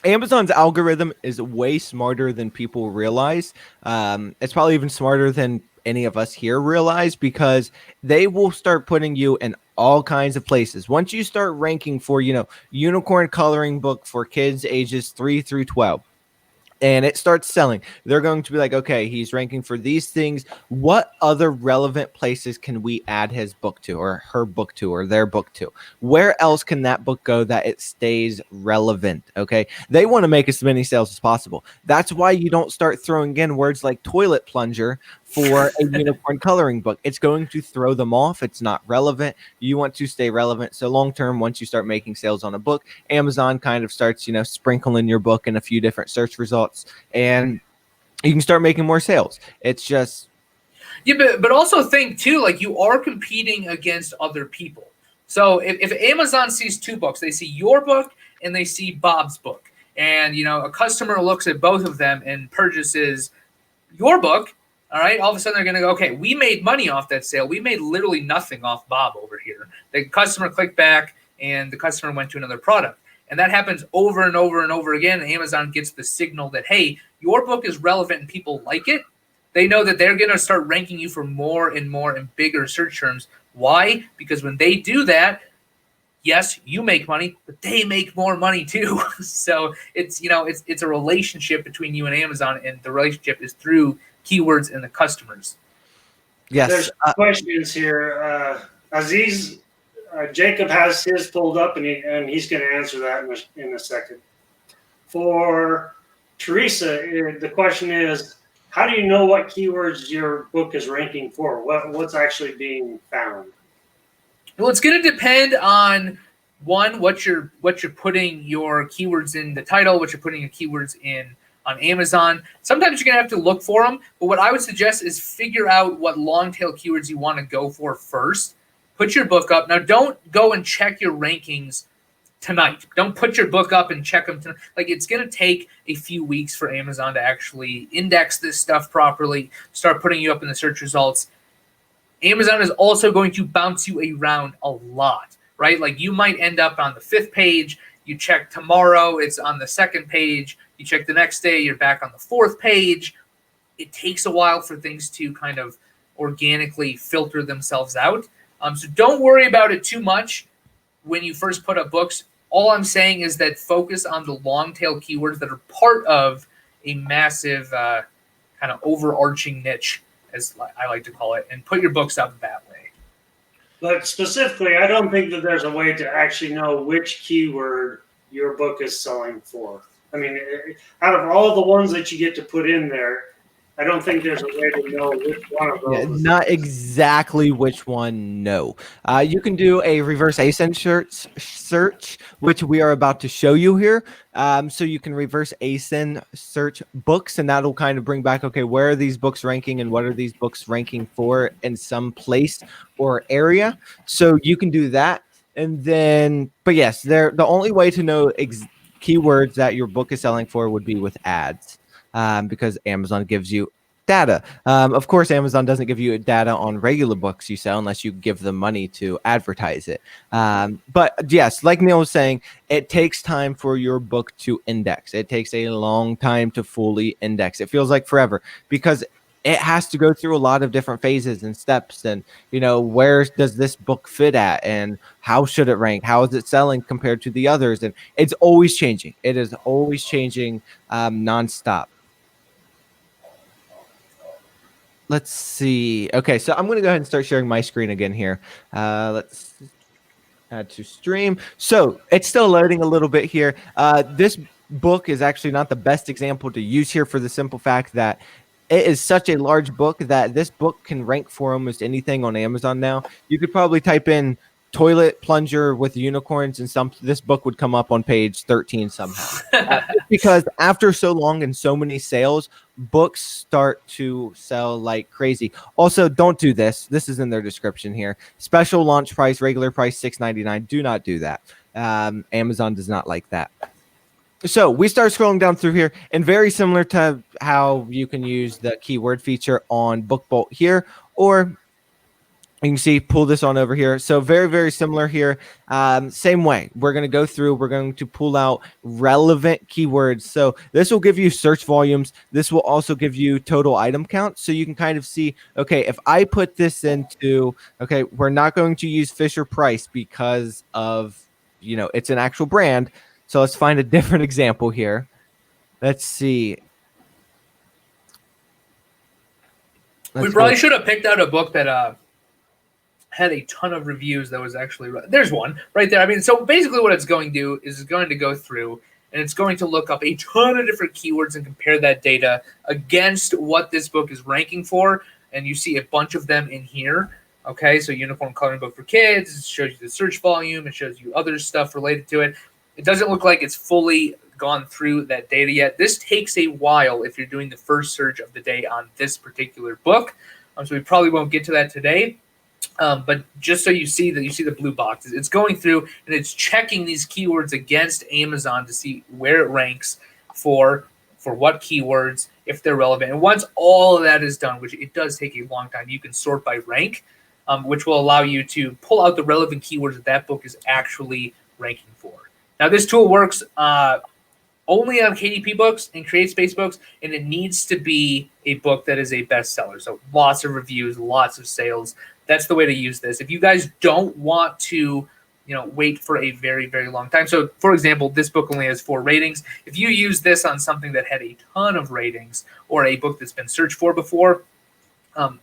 Amazon's algorithm is way smarter than people realize. It's probably even smarter than any of us here realize, because they will start putting you in all kinds of places. Once you start ranking for, unicorn coloring book for kids ages 3 through 12, and it starts selling, they're going to be like, okay, he's ranking for these things. What other relevant places can we add his book to, or her book to, or their book to? Where else can that book go that it stays relevant? Okay. They want to make as many sales as possible. That's why you don't start throwing in words like toilet plunger for a unicorn coloring book. It's going to throw them off. It's not relevant. You want to stay relevant. So long term, once you start making sales on a book, Amazon kind of starts, sprinkling your book in a few different search results, and you can start making more sales. It's just... Yeah, but also think too, like you are competing against other people. So if Amazon sees two books, they see your book and they see Bob's book, and a customer looks at both of them and purchases your book. All right, all of a sudden they're going to go, okay, we made money off that sale. We made literally nothing off Bob over here. The customer clicked back and the customer went to another product. And that happens over and over and over again. And Amazon gets the signal that, hey, your book is relevant and people like it. They know that they're going to start ranking you for more and more and bigger search terms. Why? Because when they do that, yes, you make money, but they make more money too. So it's a relationship between you and Amazon, and the relationship is through keywords and the customers. Yes. There's questions here. Aziz, Jacob has his pulled up, and he's going to answer that in a second. For Teresa, the question is, how do you know what keywords your book is ranking for? What's actually being found? Well, it's going to depend on what you're putting your keywords in the title, what you're putting your keywords in on Amazon. Sometimes you're going to have to look for them, but what I would suggest is figure out what long tail keywords you want to go for first. Put your book up. Now, don't go and check your rankings tonight. Don't put your book up and check them tonight. Like, it's going to take a few weeks for Amazon to actually index this stuff properly, start putting you up in the search results. Amazon is also going to bounce you around a lot, right? Like, you might end up on the 5th page. You check tomorrow, it's on the 2nd page. You check the next day, you're back on the 4th page. It takes a while for things to kind of organically filter themselves out. So don't worry about it too much when you first put up books. All I'm saying is that focus on the long tail keywords that are part of a massive kind of overarching niche, as I like to call it, and put your books up that way. But specifically, I don't think that there's a way to actually know which keyword your book is selling for. I mean, out of all the ones that you get to put in there, I don't think there's a way to know which one of those. Yeah, not exactly which one, no. You can do a reverse ASIN search, which we are about to show you here. So you can reverse ASIN search books, and that'll kind of bring back, okay, where are these books ranking and what are these books ranking for in some place or area. So you can do that. And then, but yes, the only way to know keywords that your book is selling for would be with ads, because Amazon gives you data. Of course, Amazon doesn't give you data on regular books you sell unless you give them money to advertise it. But yes, like Neil was saying, it takes time for your book to index. It takes a long time to fully index. It feels like forever because it has to go through a lot of different phases and steps. And, where does this book fit at? And how should it rank? How is it selling compared to the others? And it's always changing. It is always changing nonstop. Let's see. Okay, so I'm going to go ahead and start sharing my screen again here. Let's add to stream. So it's still loading a little bit here. This book is actually not the best example to use here for the simple fact that it is such a large book that this book can rank for almost anything on Amazon now. You could probably type in toilet plunger with unicorns and this book would come up on page 13 somehow. Because after so long and so many sales, books start to sell like crazy. Also, don't do this. This is in their description here. Special launch price, regular price $6.99. Do not do that. Amazon does not like that. So we start scrolling down through here, and very similar to how you can use the keyword feature on BookBolt here, or you can see, pull this on over here. So very, very similar here. Same way. We're going to go through. We're going to pull out relevant keywords. So this will give you search volumes. This will also give you total item count. So you can kind of see, okay, if I put this into, okay, we're not going to use Fisher Price because of, it's an actual brand. So let's find a different example here. Let's see. We probably should have picked out a book that had a ton of reviews that was actually – there's one right there. I mean, so basically what it's going to do is it's going to go through and it's going to look up a ton of different keywords and compare that data against what this book is ranking for. And you see a bunch of them in here. Okay, so uniform coloring book for kids. It shows you the search volume. It shows you other stuff related to it. It doesn't look like it's fully gone through that data yet. This takes a while if you're doing the first search of the day on this particular book. So we probably won't get to that today. But just so you see the blue boxes, it's going through and it's checking these keywords against Amazon to see where it ranks for what keywords, if they're relevant. And once all of that is done, which it does take a long time, you can sort by rank, which will allow you to pull out the relevant keywords that book is actually ranking for. Now, this tool works only on KDP books and CreateSpace books, and it needs to be a book that is a bestseller. So lots of reviews, lots of sales. That's the way to use this. If you guys don't want to, wait for a very, very long time. So, for example, this book only has 4 ratings. If you use this on something that had a ton of ratings or a book that's been searched for before,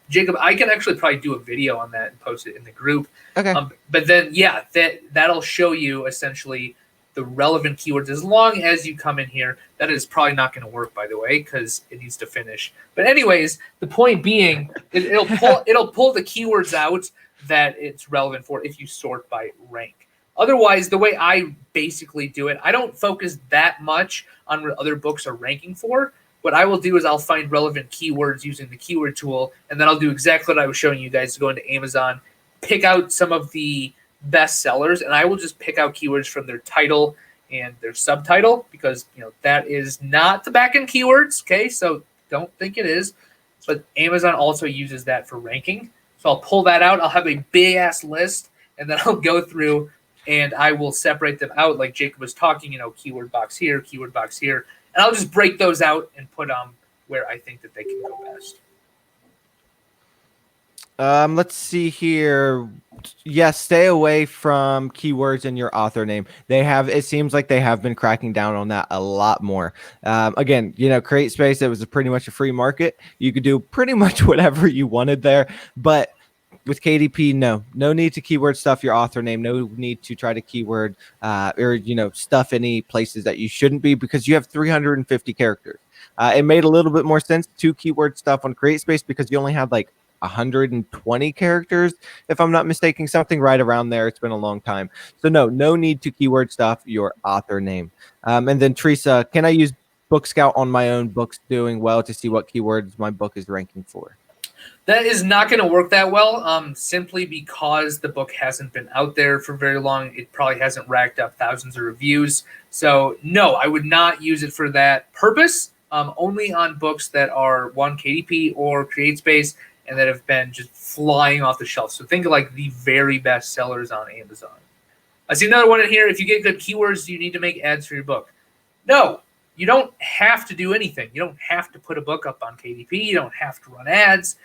Jacob, I can actually probably do a video on that and post it in the group. Okay. But then, yeah, that'll show you essentially the relevant keywords. As long as you come in here, that is probably not going to work, by the way, because it needs to finish. But anyways, the point being, it'll pull the keywords out that it's relevant for if you sort by rank. Otherwise, the way I basically do it, I don't focus that much on what other books are ranking for. What I will do is I'll find relevant keywords using the keyword tool, and then I'll do exactly what I was showing you guys to go into Amazon, pick out some of the best sellers, and I will just pick out keywords from their title and their subtitle because that is not the back-end keywords. Okay, so don't think it is, but Amazon also uses that for ranking. So I'll pull that out. I'll have a big ass list, and then I'll go through and I will separate them out like Jacob was talking. Keyword box here, and I'll just break those out and put where I think that they can go best. Let's see here. Yes, stay away from keywords in your author name. It seems like they have been cracking down on that a lot more. Again, CreateSpace, it was pretty much a free market. You could do pretty much whatever you wanted there, but with KDP, no need to keyword stuff your author name. No need to try to keyword or stuff any places that you shouldn't be because you have 350 characters. It made a little bit more sense to keyword stuff on CreateSpace because you only had like 120 characters, if I'm not mistaken, something right around there. It's been a long time. So no need to keyword stuff your author name. And then Teresa, can I use Book Scout on my own books doing well to see what keywords my book is ranking for? That is not going to work that well, simply because the book hasn't been out there for very long. It probably hasn't racked up thousands of reviews. So no, I would not use it for that purpose. only on books that are one KDP or CreateSpace and that have been just flying off the shelf. So think of like the very best sellers on Amazon. I see another one in here. If you get good keywords, do you need to make ads for your book? No, you don't have to do anything. You don't have to put a book up on KDP. You don't have to run ads.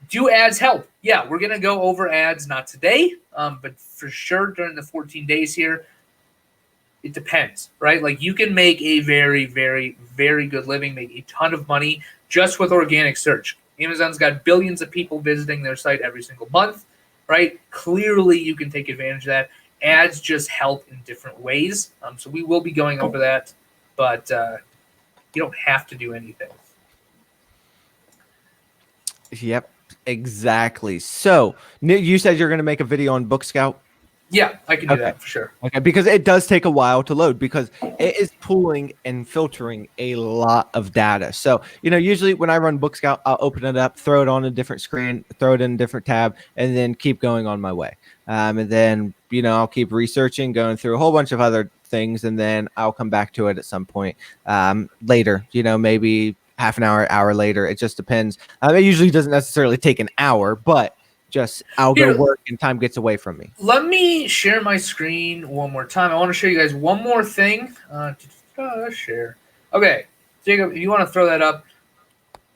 Do ads help? Yeah, we're going to go over ads, not today, but for sure during the 14 days here. It depends, right? Like you can make a very, very, very good living, make a ton of money just with organic search. Amazon's got billions of people visiting their site every single month, right? Clearly, you can take advantage of that. Ads just help in different ways. So we will be going over that, but you don't have to do anything. Yep, exactly. So you said you're going to make a video on Book Scout. Yeah, I can do that for sure. Okay, because it does take a while to load because it is pulling and filtering a lot of data. So, usually when I run Book Scout, I'll open it up, throw it on a different screen, throw it in a different tab, and then keep going on my way. And then, I'll keep researching, going through a whole bunch of other things, and then I'll come back to it at some point later, maybe half an hour later. It just depends. It usually doesn't necessarily take an hour, but I'll go work and time gets away from me. Let me share my screen one more time. I want to show you guys one more thing. Share. Okay, Jacob, if you want to throw that up.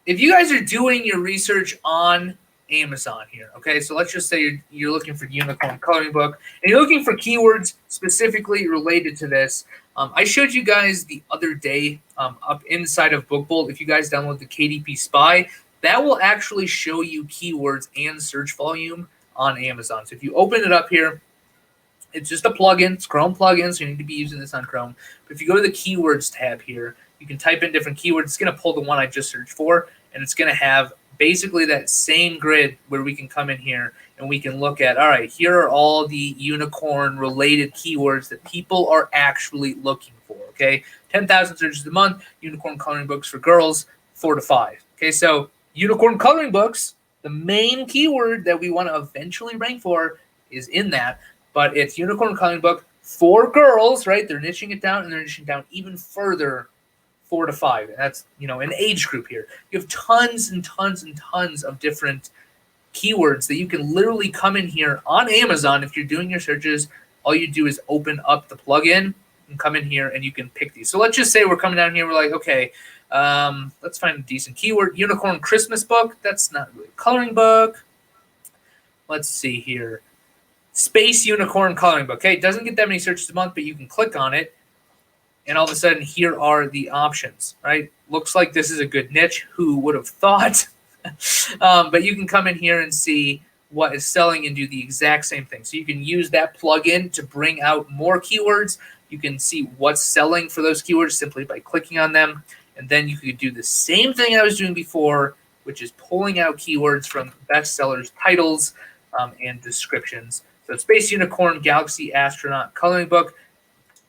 If you guys are doing your research on Amazon here, okay, so let's just say you're looking for unicorn coloring book and you're looking for keywords specifically related to this. I showed you guys the other day up inside of BookBolt. If you guys download the KDP Spy, that will actually show you keywords and search volume on Amazon. So if you open it up here, it's just a plugin. It's Chrome plugin, so you need to be using this on Chrome. But if you go to the keywords tab here, you can type in different keywords. It's going to pull the one I just searched for, and it's going to have basically that same grid where we can come in here and we can look at, all right, here are all the unicorn-related keywords that people are actually looking for, okay? 10,000 searches a month, unicorn coloring books for girls, 4 to 5. Okay, so unicorn coloring books, the main keyword that we want to eventually rank for is in that, but it's unicorn coloring book for girls, right? They're niching it down, and they're niching down even further, 4 to 5. And that's, an age group here. You have tons and tons and tons of different keywords that you can literally come in here on Amazon. If you're doing your searches, all you do is open up the plugin and come in here and you can pick these. So let's just say we're coming down here. We're like, okay, let's find a decent keyword. Unicorn Christmas book. That's not really a coloring book. Let's see here. Space unicorn coloring book. Okay, it doesn't get that many searches a month, but you can click on it. And all of a sudden, here are the options, right? Looks like this is a good niche. Who would have thought? But you can come in here and see what is selling and do the exact same thing. So you can use that plugin to bring out more keywords. You can see what's selling for those keywords simply by clicking on them. And then you could do the same thing I was doing before, which is pulling out keywords from bestsellers, titles, and descriptions. So Space Unicorn, Galaxy Astronaut Coloring Book.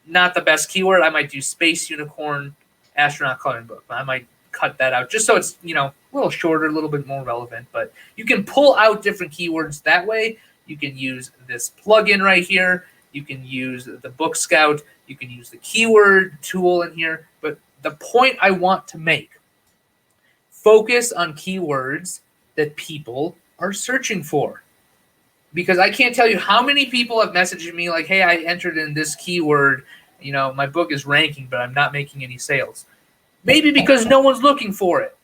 Not the best keyword. I might do Space Unicorn Astronaut Coloring Book. I might cut that out just so it's, a little shorter, a little bit more relevant. But you can pull out different keywords that way. You can use this plugin right here. You can use the Book Scout. You can use the keyword tool in here. But the point I want to make, focus on keywords that people are searching for. Because I can't tell you how many people have messaged me like, hey, I entered in this keyword, my book is ranking, but I'm not making any sales. Maybe because no one's looking for it.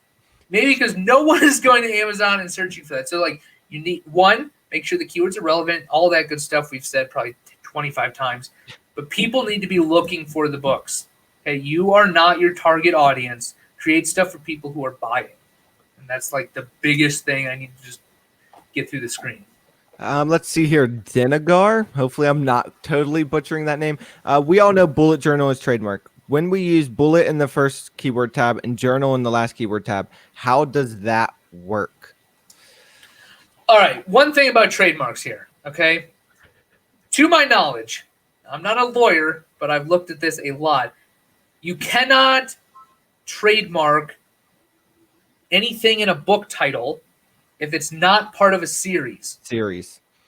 Maybe because no one is going to Amazon and searching for that. So, you need, one, make sure the keywords are relevant, all that good stuff we've said probably 25 times. But people need to be looking for the books. Okay, you are not your target audience. Create stuff for people who are buying. And that's, the biggest thing I need to just get through the screen. Let's see here. Denagar. Hopefully I'm not totally butchering that name. We all know bullet journal is trademark. When we use bullet in the first keyword tab and journal in the last keyword tab, how does that work? All right. One thing about trademarks here, okay? To my knowledge, I'm not a lawyer, but I've looked at this a lot. You cannot trademark anything in a book title if it's not part of a series.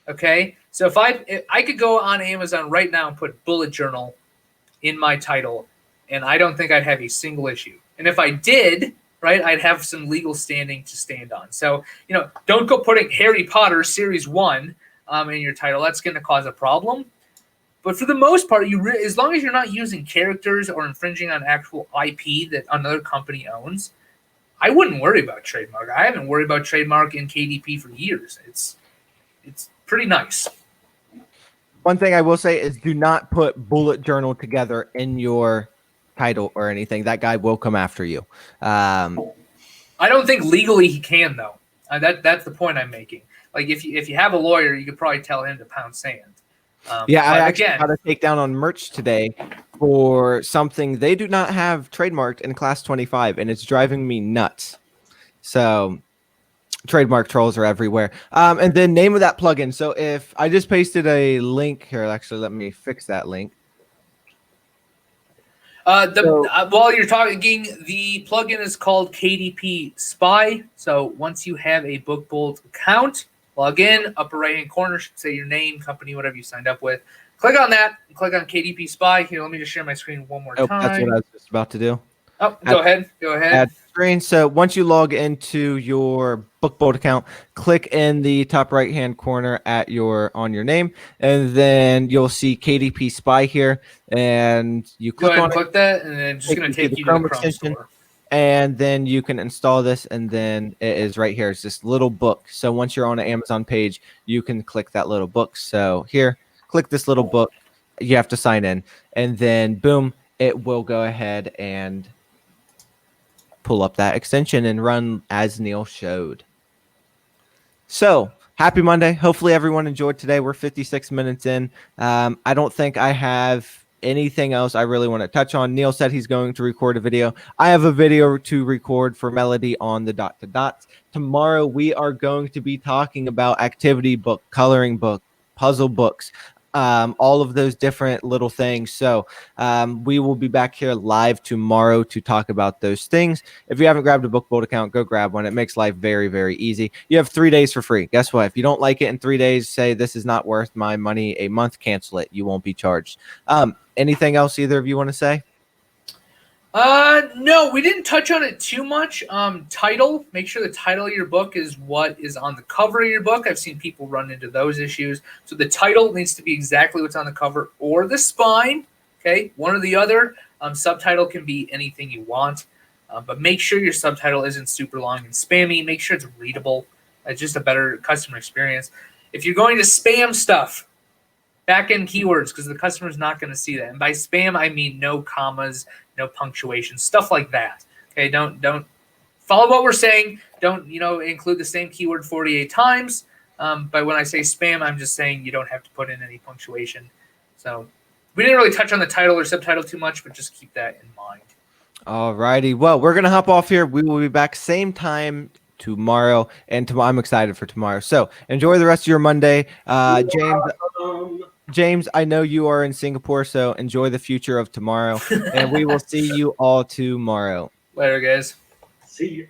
Okay? So if I could go on Amazon right now and put bullet journal in my title, and I don't think I'd have a single issue. And if I did, right, I'd have some legal standing to stand on. So, don't go putting Harry Potter Series 1 in your title. That's going to cause a problem. But for the most part, as long as you're not using characters or infringing on actual IP that another company owns, I wouldn't worry about trademark. I haven't worried about trademark in KDP for years. It's pretty nice. One thing I will say is do not put bullet journal together in your title or anything. That guy will come after you. I don't think legally he can, though. That's the point I'm making. Like, if you have a lawyer, you could probably tell him to pound sand. Yeah, I actually got a takedown on merch today for something they do not have trademarked in Class 25, and it's driving me nuts. So trademark trolls are everywhere. And then name of that plugin. So if I just pasted a link here, actually, let me fix that link. While you're talking, the plugin is called KDP Spy. So once you have a BookBolt account, log in, upper right-hand corner should say your name, company, whatever you signed up with. Click on that and click on KDP Spy. Here, let me just share my screen one more time. That's what I was just about to do. Oh, go ahead. Add screen. So once you log into your BookBolt account, click in the top right-hand corner on your name, and then you'll see KDP Spy here, and you click on it. Click that, and then it's just going to take you to the Chrome store. And then you can install this, and then it is right here. It's this little book. So once you're on an Amazon page, you can click that little book. So here, click this little book. You have to sign in, and then boom, it will go ahead and pull up that extension and run as Neil showed. So happy Monday. Hopefully everyone enjoyed today. We're 56 minutes in. I don't think I have anything else I really want to touch on. Neil said he's going to record a video. I have a video to record for Melody on the Dot to Dots. Tomorrow we are going to be talking about activity book, coloring book, puzzle books, all of those different little things. So we will be back here live tomorrow to talk about those things. If you haven't grabbed a BookBolt account, go grab one. It makes life very, very easy. You have 3 days for free. Guess what? If you don't like it in 3 days, say this is not worth my money a month, cancel it. You won't be charged. Anything else either of you want to say? No, we didn't touch on it too much. Title, make sure the title of your book is what is on the cover of your book. I've seen people run into those issues. So the title needs to be exactly what's on the cover or the spine. Okay, one or the other. Subtitle can be anything you want, but make sure your subtitle isn't super long and spammy. Make sure it's readable. It's just a better customer experience. If you're going to spam stuff, back-end keywords, because the customer's not going to see that. And by spam, I mean no commas, no punctuation, stuff like that. Okay, don't follow what we're saying. Don't include the same keyword 48 times. But when I say spam, I'm just saying you don't have to put in any punctuation. So we didn't really touch on the title or subtitle too much, but just keep that in mind. All righty. Well, we're going to hop off here. We will be back same time tomorrow, and I'm excited for tomorrow. So enjoy the rest of your Monday. James, I know you are in Singapore, so enjoy the future of tomorrow, and we will see you all tomorrow. Later, guys. See you.